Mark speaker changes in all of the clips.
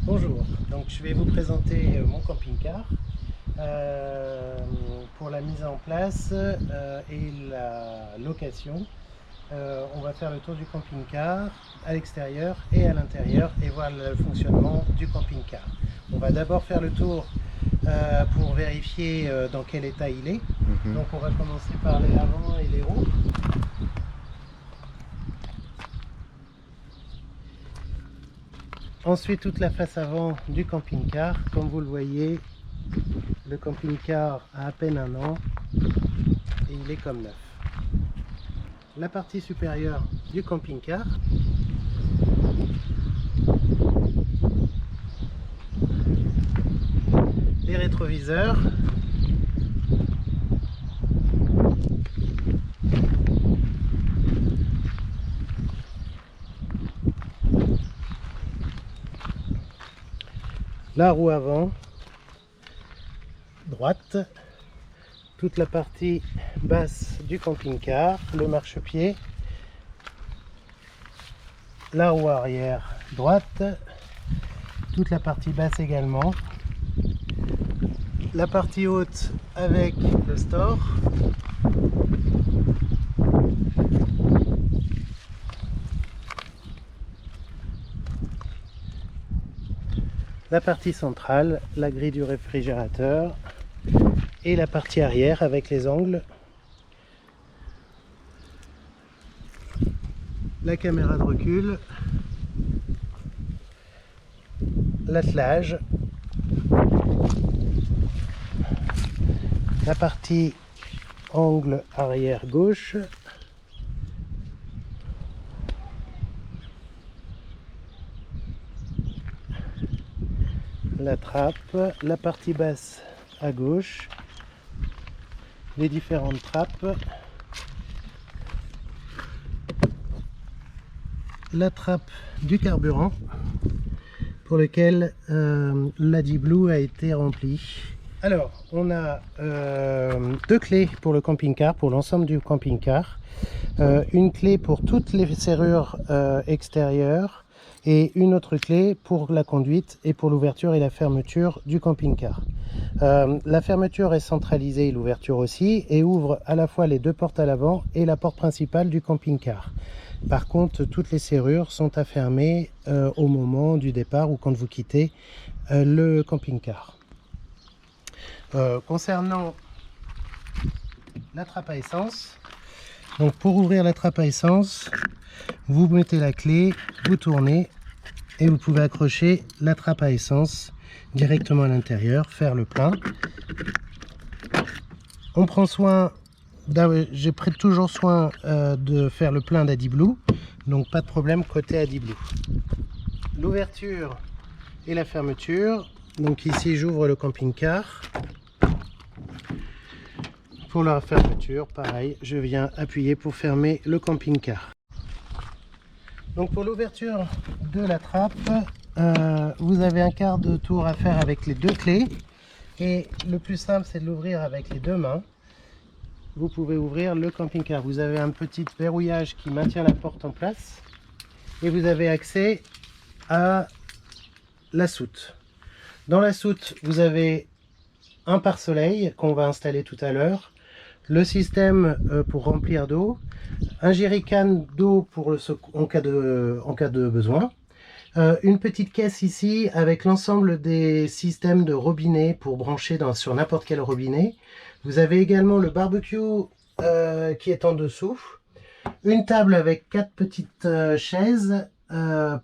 Speaker 1: Bonjour, donc je vais vous présenter mon camping-car pour la mise en place et la location. On va faire le tour du camping-car à l'extérieur et à l'intérieur et voir le fonctionnement du camping-car. On va d'abord faire le tour pour vérifier dans quel état il est. Donc on va commencer par les avant et les roues. Ensuite, toute la face avant du camping-car. Comme vous le voyez, le camping-car a à peine un an et il est comme neuf. La partie supérieure du camping-car. Les rétroviseurs. La roue avant, droite, toute la partie basse du camping-car, le marchepied, la roue arrière droite, toute la partie basse également, la partie haute avec le store, la partie centrale, la grille du réfrigérateur et la partie arrière avec les angles, la caméra de recul, l'attelage, la partie angle arrière gauche, la trappe, la partie basse à gauche, les différentes trappes, la trappe du carburant pour lequel l'AdiBlue a été rempli. Alors, on a deux clés pour le camping-car, pour l'ensemble du camping-car. Une clé pour toutes les serrures extérieures et une autre clé pour la conduite et pour l'ouverture et la fermeture du camping-car. La fermeture est centralisée, l'ouverture aussi, et ouvre à la fois les deux portes à l'avant et la porte principale du camping-car. Par contre, toutes les serrures sont à fermer au moment du départ ou quand vous quittez le camping-car. Concernant la trappe à essence, donc pour ouvrir la trappe à essence, vous mettez la clé, vous tournez et vous pouvez accrocher la trappe à essence directement à l'intérieur, faire le plein. On prend soin, j'ai pris toujours soin de faire le plein d'AdiBlue, donc pas de problème côté AdiBlue. L'ouverture et la fermeture, donc ici j'ouvre le camping-car. Pour la fermeture, pareil, je viens appuyer pour fermer le camping-car. Donc pour l'ouverture de la trappe, vous avez un quart de tour à faire avec les deux clés. Et le plus simple, c'est de l'ouvrir avec les deux mains. Vous pouvez ouvrir le camping-car. Vous avez un petit verrouillage qui maintient la porte en place. Et vous avez accès à la soute. Dans la soute, vous avez un pare-soleil qu'on va installer tout à l'heure. Le système pour remplir d'eau, un jerrycan d'eau en cas de besoin, une petite caisse ici avec l'ensemble des systèmes de robinet pour brancher sur n'importe quel robinet. Vous avez également le barbecue qui est en dessous, une table avec 4 petites chaises,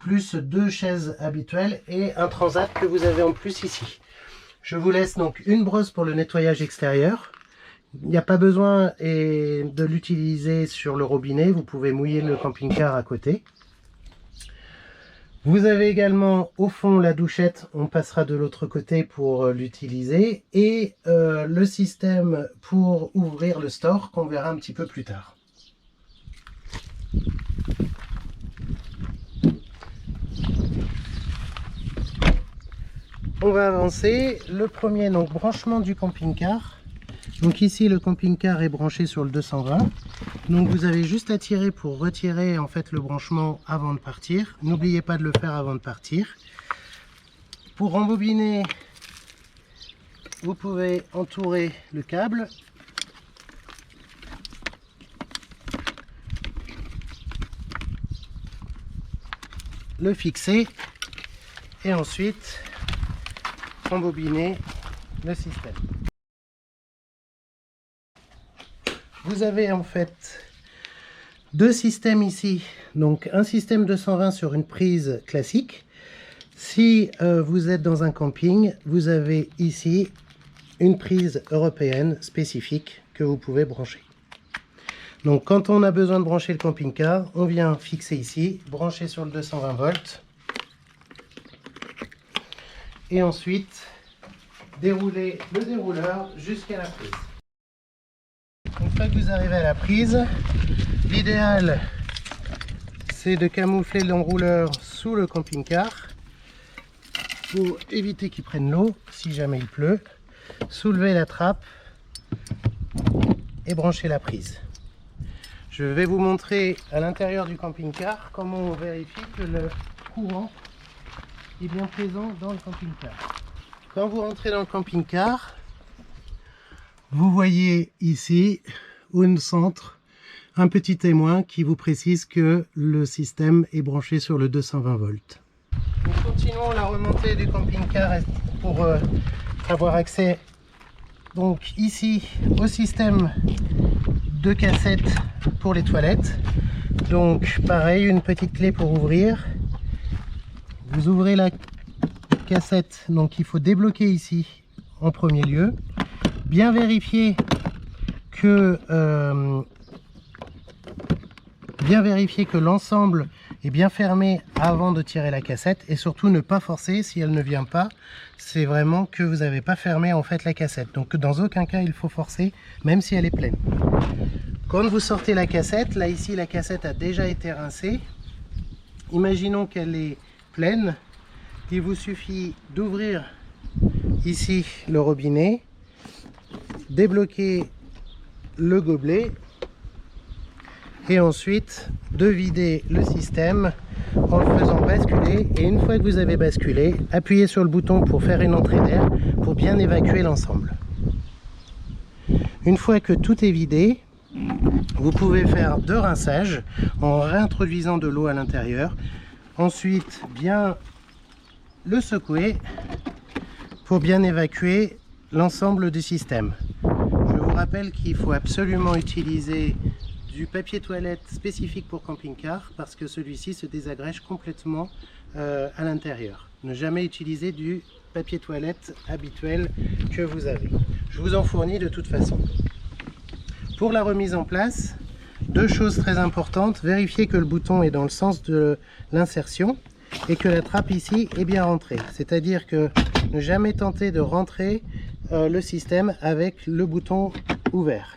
Speaker 1: plus 2 chaises habituelles et un transat que vous avez en plus ici. Je vous laisse donc une brosse pour le nettoyage extérieur. Il n'y a pas besoin de l'utiliser sur le robinet, vous pouvez mouiller le camping-car à côté. Vous avez également au fond la douchette, on passera de l'autre côté pour l'utiliser, et le système pour ouvrir le store qu'on verra un petit peu plus tard. On va avancer. Le premier, donc branchement du camping-car. Donc ici le camping-car est branché sur le 220. Donc vous avez juste à tirer pour retirer en fait le branchement avant de partir. N'oubliez pas de le faire avant de partir. Pour rembobiner, vous pouvez entourer le câble. Le fixer et ensuite rembobiner le système. Vous avez en fait deux systèmes ici, donc un système 220 sur une prise classique. Si vous êtes dans un camping, vous avez ici une prise européenne spécifique que vous pouvez brancher. Donc quand on a besoin de brancher le camping-car, on vient fixer ici, brancher sur le 220 volts et ensuite dérouler le dérouleur jusqu'à la prise. Une fois que vous arrivez à la prise, l'idéal c'est de camoufler l'enrouleur sous le camping-car pour éviter qu'il prenne l'eau si jamais il pleut, soulever la trappe et brancher la prise. Je vais vous montrer à l'intérieur du camping-car comment on vérifie que le courant est bien présent dans le camping-car. Quand vous rentrez dans le camping-car, vous voyez ici au centre un petit témoin qui vous précise que le système est branché sur le 220 volts. Nous continuons la remontée du camping-car pour avoir accès donc ici au système de cassette pour les toilettes. Donc pareil, une petite clé pour ouvrir. Vous ouvrez la cassette, donc il faut débloquer ici en premier lieu. Bien vérifier que l'ensemble est bien fermé avant de tirer la cassette et surtout ne pas forcer si elle ne vient pas. C'est vraiment que vous n'avez pas fermé en fait la cassette. Donc dans aucun cas il faut forcer, même si elle est pleine. Quand vous sortez la cassette, là ici la cassette a déjà été rincée. Imaginons qu'elle est pleine. Il vous suffit d'ouvrir ici le robinet, débloquer le gobelet et ensuite de vider le système en le faisant basculer. Et une fois que vous avez basculé, appuyez sur le bouton pour faire une entrée d'air pour bien évacuer l'ensemble. Une fois que tout est vidé, vous pouvez faire deux rinçages en réintroduisant de l'eau à l'intérieur. Ensuite, bien le secouer pour bien évacuer l'ensemble du système. Je vous rappelle qu'il faut absolument utiliser du papier toilette spécifique pour camping-car parce que celui-ci se désagrège complètement à l'intérieur. Ne jamais utiliser du papier toilette habituel que vous avez. Je vous en fournis de toute façon. Pour la remise en place, deux choses très importantes. Vérifiez que le bouton est dans le sens de l'insertion et que la trappe ici est bien rentrée. C'est-à-dire que ne jamais tenter de rentrer le système avec le bouton ouvert.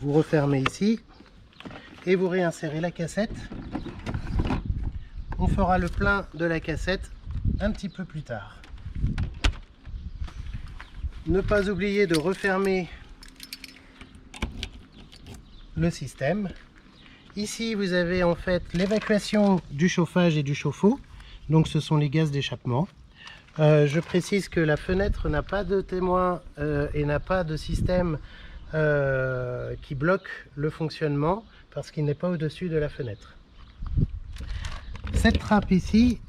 Speaker 1: Vous refermez ici et vous réinsérez la cassette. On fera le plein de la cassette un petit peu plus tard. Ne pas oublier de refermer le système. Ici vous avez en fait l'évacuation du chauffage et du chauffe-eau, donc ce sont les gaz d'échappement. Je précise que la fenêtre n'a pas de témoin et n'a pas de système qui bloque le fonctionnement parce qu'il n'est pas au-dessus de la fenêtre. Cette trappe ici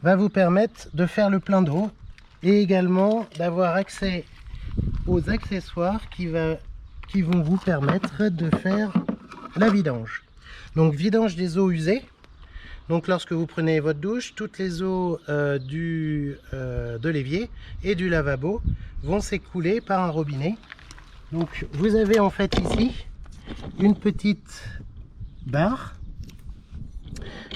Speaker 1: va vous permettre de faire le plein d'eau et également d'avoir accès aux accessoires qui vont vous permettre de faire la vidange. Donc vidange des eaux usées. Donc lorsque vous prenez votre douche, toutes les eaux de l'évier et du lavabo vont s'écouler par un robinet. Donc vous avez en fait ici une petite barre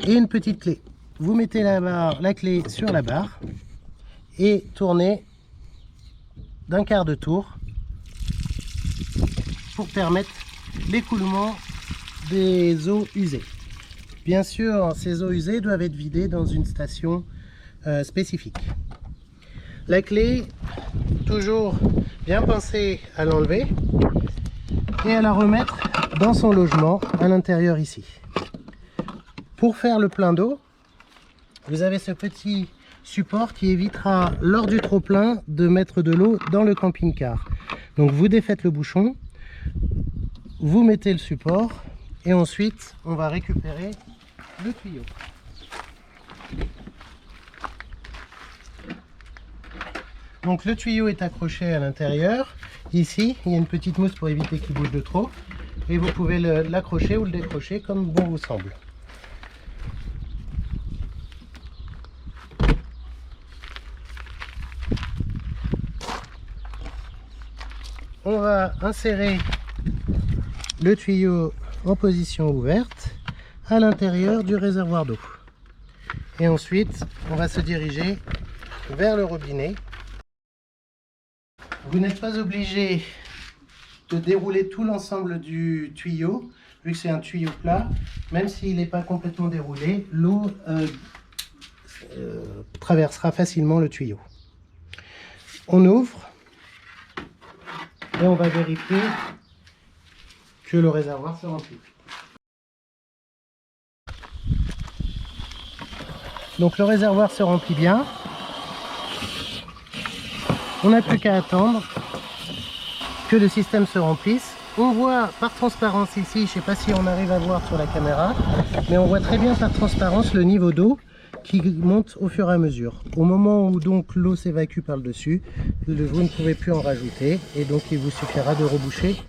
Speaker 1: et une petite clé. Vous mettez la clé sur la barre et tournez d'un quart de tour pour permettre l'écoulement des eaux usées. Bien sûr, ces eaux usées doivent être vidées dans une station spécifique. La clé, toujours bien penser à l'enlever et à la remettre dans son logement à l'intérieur ici. Pour faire le plein d'eau, vous avez ce petit support qui évitera lors du trop-plein de mettre de l'eau dans le camping-car. Donc vous défaites le bouchon, vous mettez le support et ensuite on va récupérer le tuyau. Donc le tuyau est accroché à l'intérieur. Ici, il y a une petite mousse pour éviter qu'il bouge de trop. Et vous pouvez l'accrocher ou le décrocher comme bon vous semble. On va insérer le tuyau en position ouverte à l'intérieur du réservoir d'eau. Et ensuite, on va se diriger vers le robinet. Vous n'êtes pas obligé de dérouler tout l'ensemble du tuyau, vu que c'est un tuyau plat. Même s'il n'est pas complètement déroulé, l'eau traversera facilement le tuyau. On ouvre et on va vérifier que le réservoir se remplit. Donc le réservoir se remplit bien. On n'a plus qu'à attendre que le système se remplisse. On voit par transparence ici, je ne sais pas si on arrive à voir sur la caméra, mais on voit très bien par transparence le niveau d'eau qui monte au fur et à mesure. Au moment où donc l'eau s'évacue par le dessus, vous ne pouvez plus en rajouter et donc il vous suffira de reboucher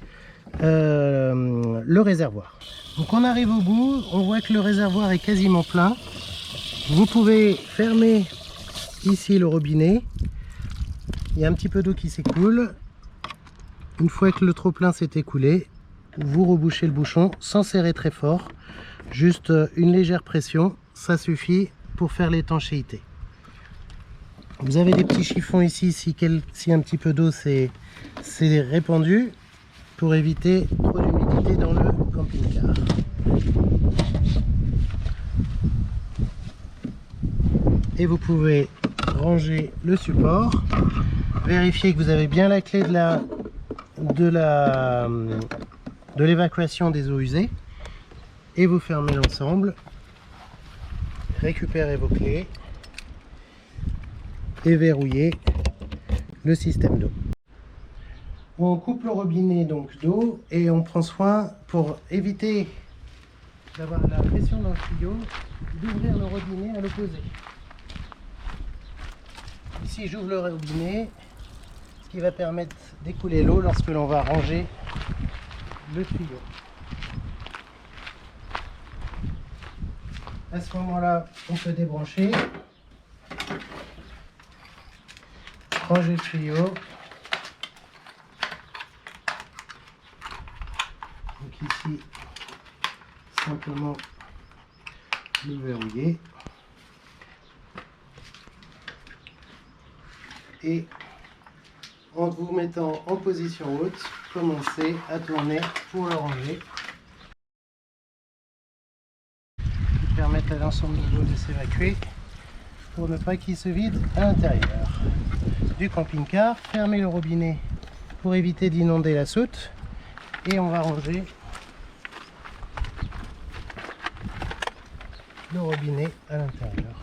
Speaker 1: le réservoir. Donc on arrive au bout, on voit que le réservoir est quasiment plein. Vous pouvez fermer ici le robinet. Il y a un petit peu d'eau qui s'écoule. Une fois que le trop-plein s'est écoulé, vous rebouchez le bouchon sans serrer très fort. Juste une légère pression, ça suffit pour faire l'étanchéité. Vous avez des petits chiffons ici si un petit peu d'eau s'est répandue pour éviter trop d'humidité dans le camping-car. Et vous pouvez ranger le support, vérifier que vous avez bien la clé de l'évacuation des eaux usées et vous fermez l'ensemble, récupérez vos clés et verrouillez le système d'eau. On coupe le robinet donc d'eau et on prend soin pour éviter d'avoir la pression dans le tuyau d'ouvrir le robinet à l'opposé. Ici j'ouvre le robinet, ce qui va permettre d'écouler l'eau lorsque l'on va ranger le tuyau. À ce moment-là, on peut débrancher, ranger le tuyau. Donc ici, simplement le verrouiller. Et en vous mettant en position haute, commencez à tourner pour le ranger. Qui permettent à l'ensemble de l'eau de s'évacuer pour ne pas qu'il se vide à l'intérieur du camping-car. Fermez le robinet pour éviter d'inonder la soute et on va ranger le robinet à l'intérieur.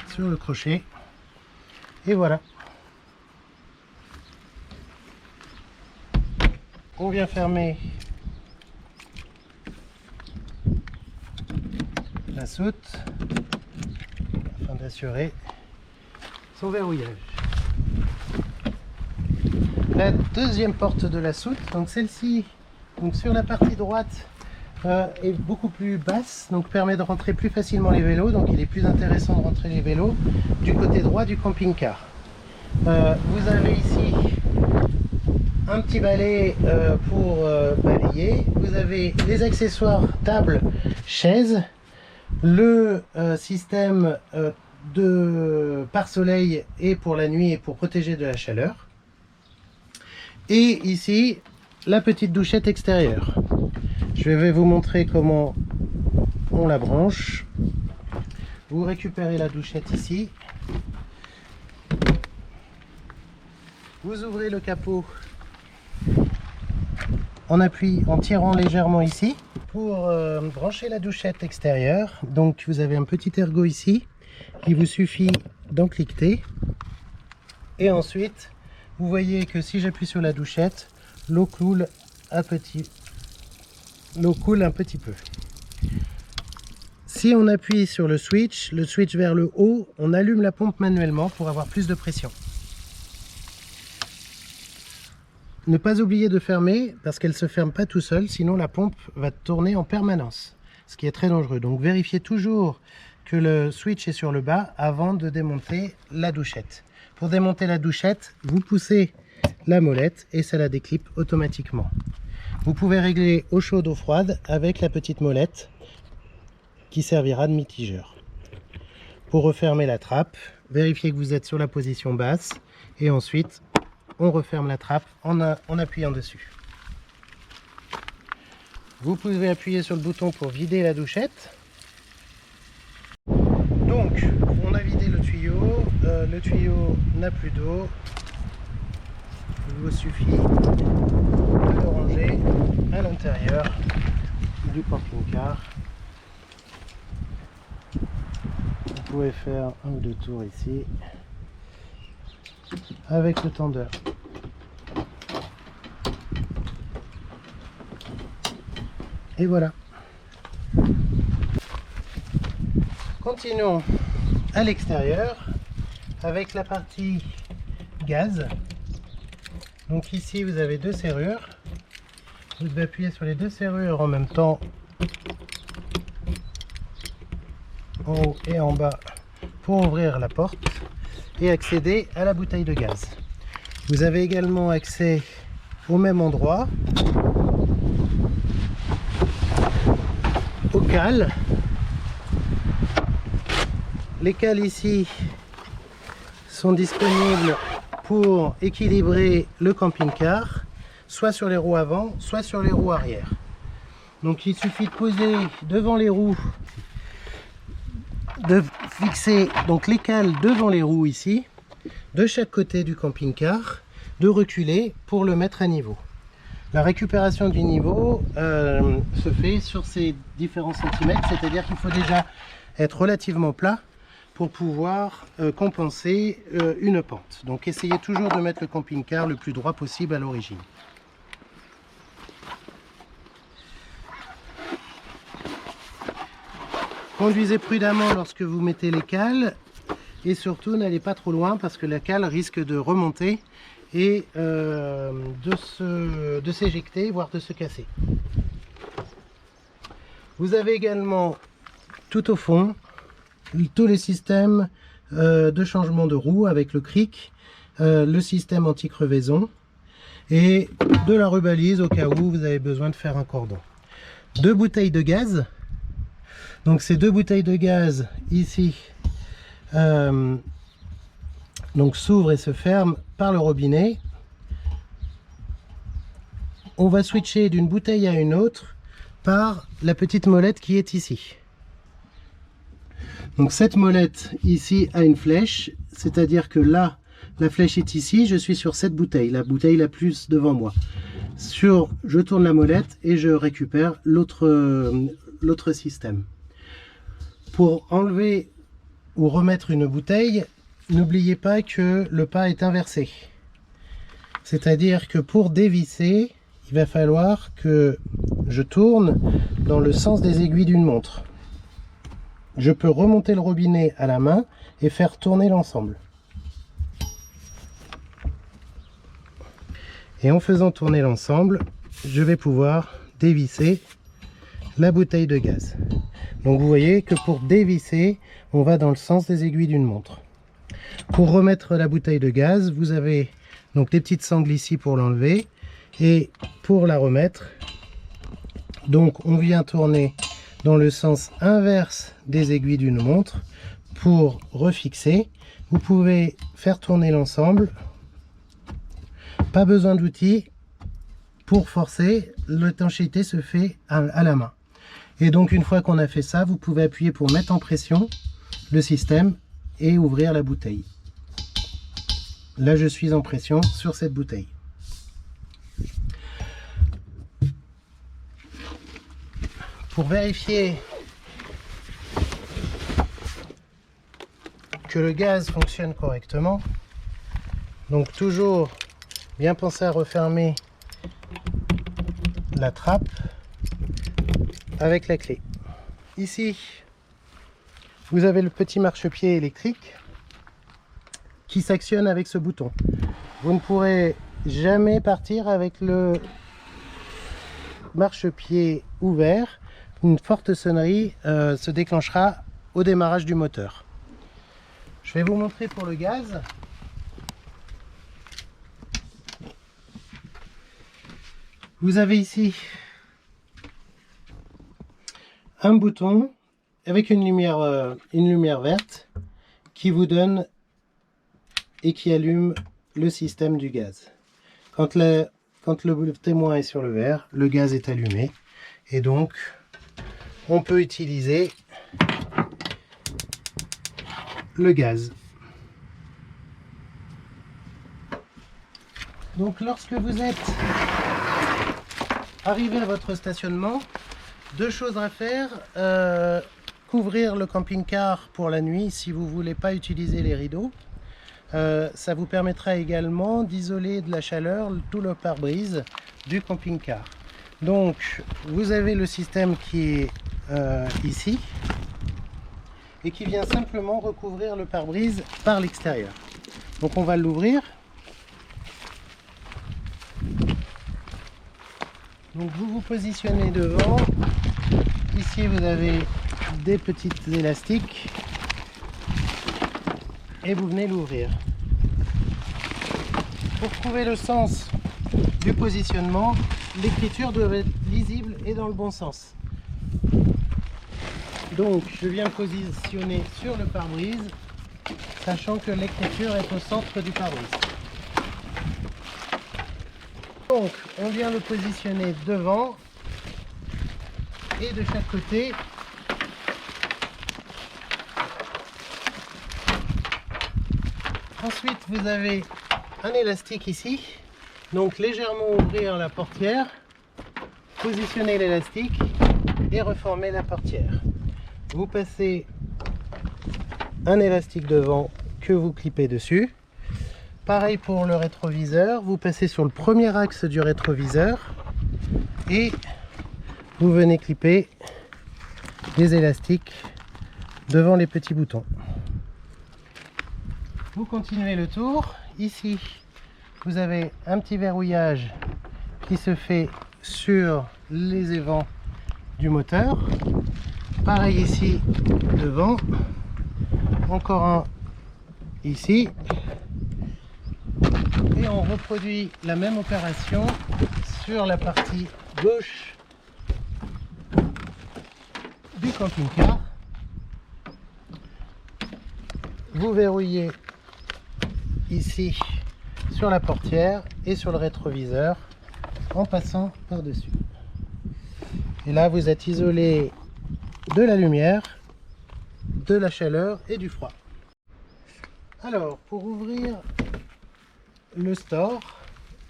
Speaker 1: Sur le crochet et voilà, on vient fermer la soute afin d'assurer son verrouillage. La deuxième porte de la soute, donc celle-ci, donc sur la partie droite, est beaucoup plus basse, donc permet de rentrer plus facilement les vélos. Donc il est plus intéressant de rentrer les vélos du côté droit du camping-car. Vous avez ici un petit balai pour balayer. Vous avez les accessoires table, chaise, le système de pare-soleil et pour la nuit et pour protéger de la chaleur. Et ici, la petite douchette extérieure. Je vais vous montrer comment on la branche. Vous récupérez la douchette ici. Vous ouvrez le capot en tirant légèrement ici pour brancher la douchette extérieure. Donc vous avez un petit ergot ici, il vous suffit d'en cliqueter. Et ensuite, vous voyez que si j'appuie sur la douchette, l'eau coule un petit peu. Si on appuie sur le switch vers le haut, on allume la pompe manuellement pour avoir plus de pression. Ne pas oublier de fermer parce qu'elle ne se ferme pas tout seul, sinon la pompe va tourner en permanence, ce qui est très dangereux. Donc vérifiez toujours que le switch est sur le bas avant de démonter la douchette. Pour démonter la douchette, vous poussez la molette et ça la déclipe automatiquement. Vous pouvez régler eau chaude, eau froide avec la petite molette qui servira de mitigeur. Pour refermer la trappe, vérifiez que vous êtes sur la position basse et ensuite on referme la trappe en appuyant dessus. Vous pouvez appuyer sur le bouton pour vider la douchette. Donc, on a vidé le tuyau n'a plus d'eau. Il vous suffit de le ranger à l'intérieur du camping-car. Vous pouvez faire un ou deux tours ici avec le tendeur. Et voilà. Continuons à l'extérieur avec la partie gaz. Donc ici vous avez deux serrures. Vous devez appuyer sur les deux serrures en même temps, en haut et en bas, pour ouvrir la porte et accéder à la bouteille de gaz. Vous avez également accès au même endroit aux cales. Les cales ici sont disponibles pour équilibrer le camping-car, soit sur les roues avant, soit sur les roues arrière. Donc il suffit de poser devant les roues, de fixer donc les cales devant les roues ici, de chaque côté du camping-car, de reculer pour le mettre à niveau. La récupération du niveau se fait sur ces différents centimètres, c'est-à-dire qu'il faut déjà être relativement plat pour pouvoir compenser une pente. Donc essayez toujours de mettre le camping-car le plus droit possible à l'origine. Conduisez prudemment lorsque vous mettez les cales et surtout n'allez pas trop loin parce que la cale risque de remonter et de s'éjecter, voire de se casser. Vous avez également tout au fond tous les systèmes de changement de roue avec le cric, le système anti-crevaison et de la rebalise au cas où vous avez besoin de faire un cordon. Deux bouteilles de gaz. Donc ces deux bouteilles de gaz ici donc s'ouvrent et se ferment par le robinet. On va switcher d'une bouteille à une autre par la petite molette qui est ici. Donc cette molette ici a une flèche, c'est-à-dire que là la flèche est ici, je suis sur cette bouteille, la bouteille la plus devant moi. Je tourne la molette et je récupère l'autre système. Pour enlever ou remettre une bouteille, n'oubliez pas que le pas est inversé. C'est-à-dire que pour dévisser, il va falloir que je tourne dans le sens des aiguilles d'une montre. Je peux remonter le robinet à la main et faire tourner l'ensemble. Et en faisant tourner l'ensemble, je vais pouvoir dévisser la bouteille de gaz. Donc vous voyez que pour dévisser, on va dans le sens des aiguilles d'une montre. Pour remettre la bouteille de gaz, vous avez donc des petites sangles ici pour l'enlever. Et pour la remettre, donc on vient tourner dans le sens inverse des aiguilles d'une montre pour refixer. Vous pouvez faire tourner l'ensemble. Pas besoin d'outils pour forcer, l'étanchéité se fait à la main. Et donc une fois qu'on a fait ça, vous pouvez appuyer pour mettre en pression le système et ouvrir la bouteille. Là je suis en pression sur cette bouteille. Pour vérifier que le gaz fonctionne correctement, donc toujours bien penser à refermer la trappe avec la clé. Ici, vous avez le petit marchepied électrique qui s'actionne avec ce bouton. Vous ne pourrez jamais partir avec le marchepied ouvert. Une forte sonnerie se déclenchera au démarrage du moteur. Je vais vous montrer pour le gaz. Vous avez ici un bouton avec une lumière verte qui vous donne et qui allume le système du gaz. Quand le témoin est sur le vert, le gaz est allumé et donc on peut utiliser le gaz. Donc lorsque vous êtes arrivé à votre stationnement, deux choses à faire. Couvrir le camping-car pour la nuit si vous ne voulez pas utiliser les rideaux. Ça vous permettra également d'isoler de la chaleur tout le pare-brise du camping-car. Donc vous avez le système qui est ici et qui vient simplement recouvrir le pare-brise par l'extérieur. Donc on va l'ouvrir. Donc vous vous positionnez devant. Ici vous avez des petites élastiques et vous venez l'ouvrir. Pour trouver le sens du positionnement, l'écriture doit être lisible et dans le bon sens. Donc je viens positionner sur le pare-brise, sachant que l'écriture est au centre du pare-brise. Donc on vient le positionner devant et de chaque côté. Ensuite vous avez un élastique ici, donc légèrement ouvrir la portière, positionner l'élastique et reformer la portière. Vous passez un élastique devant que vous clipez dessus. Pareil pour le rétroviseur, vous passez sur le premier axe du rétroviseur et vous venez clipper des élastiques devant les petits boutons. Vous continuez le tour. Ici, vous avez un petit verrouillage qui se fait sur les évents du moteur. Pareil ici devant. Encore un ici. Et on reproduit la même opération sur la partie gauche du camping-car. Vous verrouillez ici sur la portière et sur le rétroviseur en passant par-dessus. Et là, vous êtes isolé de la lumière, de la chaleur et du froid. Alors, pour ouvrir le store,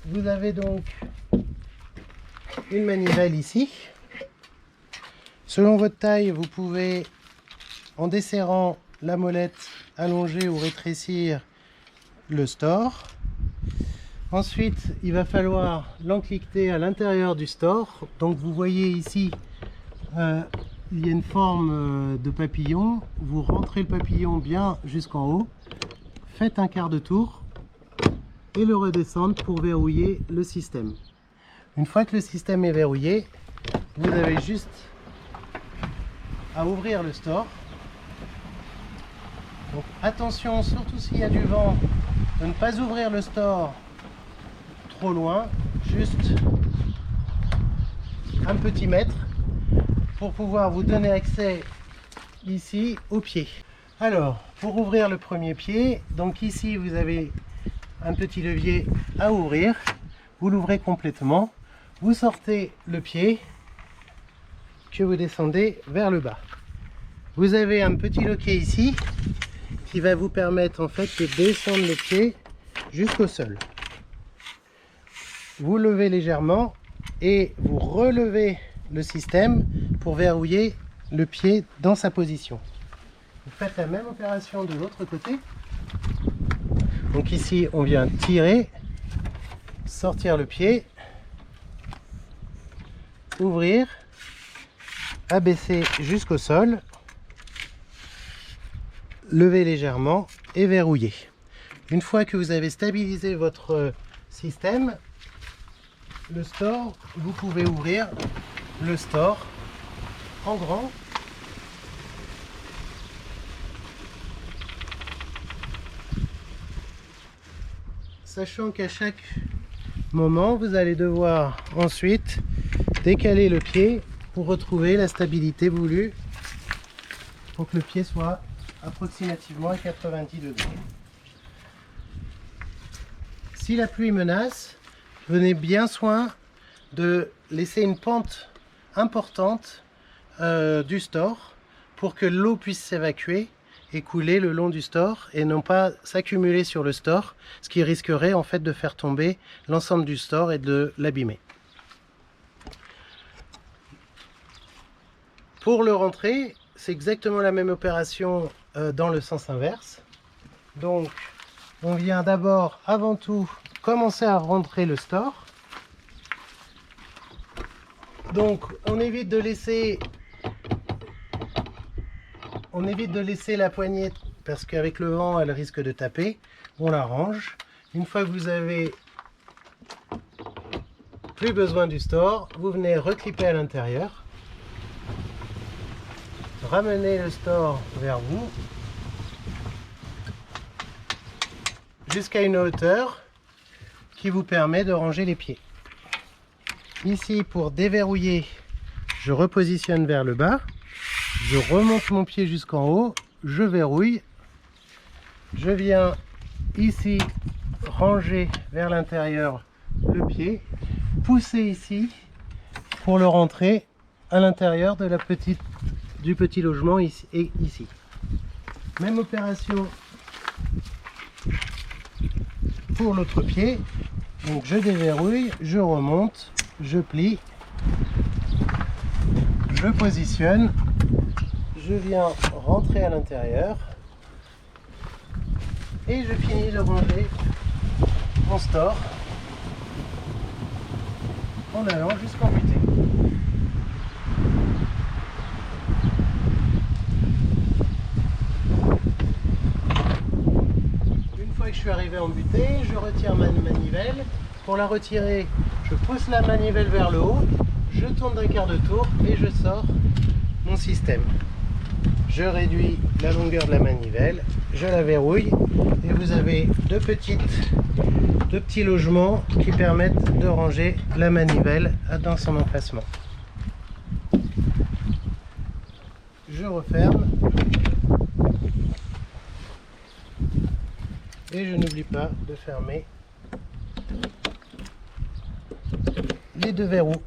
Speaker 1: vous avez donc une manivelle ici. Selon votre taille, vous pouvez, en desserrant la molette, allonger ou rétrécir le store. Ensuite, il va falloir l'encliqueter à l'intérieur du store. Donc vous voyez ici, il y a une forme de papillon. Vous rentrez le papillon bien jusqu'en haut, faites un quart de tour et le redescendre pour verrouiller le système. Une fois que le système est verrouillé, vous avez juste à ouvrir le store. Donc attention, surtout s'il y a du vent, de ne pas ouvrir le store trop loin, juste un petit mètre pour pouvoir vous donner accès ici au pied. Alors, pour ouvrir le premier pied, donc ici vous avez un petit levier à ouvrir, vous l'ouvrez complètement, vous sortez le pied que vous descendez vers le bas. Vous avez un petit loquet ici qui va vous permettre en fait de descendre le pied jusqu'au sol. Vous levez légèrement et vous relevez le système pour verrouiller le pied dans sa position. Vous faites la même opération de l'autre côté. Donc ici, on vient tirer, sortir le pied, ouvrir, abaisser jusqu'au sol, lever légèrement et verrouiller. Une fois que vous avez stabilisé votre système, le store, vous pouvez ouvrir le store en grand. Sachant qu'à chaque moment, vous allez devoir ensuite décaler le pied pour retrouver la stabilité voulue pour que le pied soit approximativement à 90 degrés. Si la pluie menace, prenez bien soin de laisser une pente importante du store pour que l'eau puisse s'évacuer et couler le long du store et non pas s'accumuler sur le store, ce qui risquerait en fait de faire tomber l'ensemble du store et de l'abîmer. Pour le rentrer, c'est exactement la même opération dans le sens inverse. Donc on vient d'abord, avant tout, commencer à rentrer le store. Donc on évite de laisser la poignée parce qu'avec le vent elle risque de taper. On la range. Une fois que vous avez plus besoin du store, vous venez reclipper à l'intérieur, ramener le store vers vous jusqu'à une hauteur qui vous permet de ranger les pieds. Ici, pour déverrouiller, je repositionne vers le bas, je remonte mon pied jusqu'en haut, je verrouille, je viens ici ranger vers l'intérieur le pied, pousser ici pour le rentrer à l'intérieur de du petit logement ici et ici. Même opération pour l'autre pied. Donc je déverrouille, je remonte, je plie, je positionne, je viens rentrer à l'intérieur et je finis de ranger mon store en allant jusqu'en butée. Une fois que je suis arrivé en butée, je retire ma manivelle. Pour la retirer, je pousse la manivelle vers le haut, je tourne d'un quart de tour et je sors mon système. Je réduis la longueur de la manivelle, je la verrouille et vous avez deux petits logements qui permettent de ranger la manivelle dans son emplacement. Je referme et je n'oublie pas de fermer les deux verrous.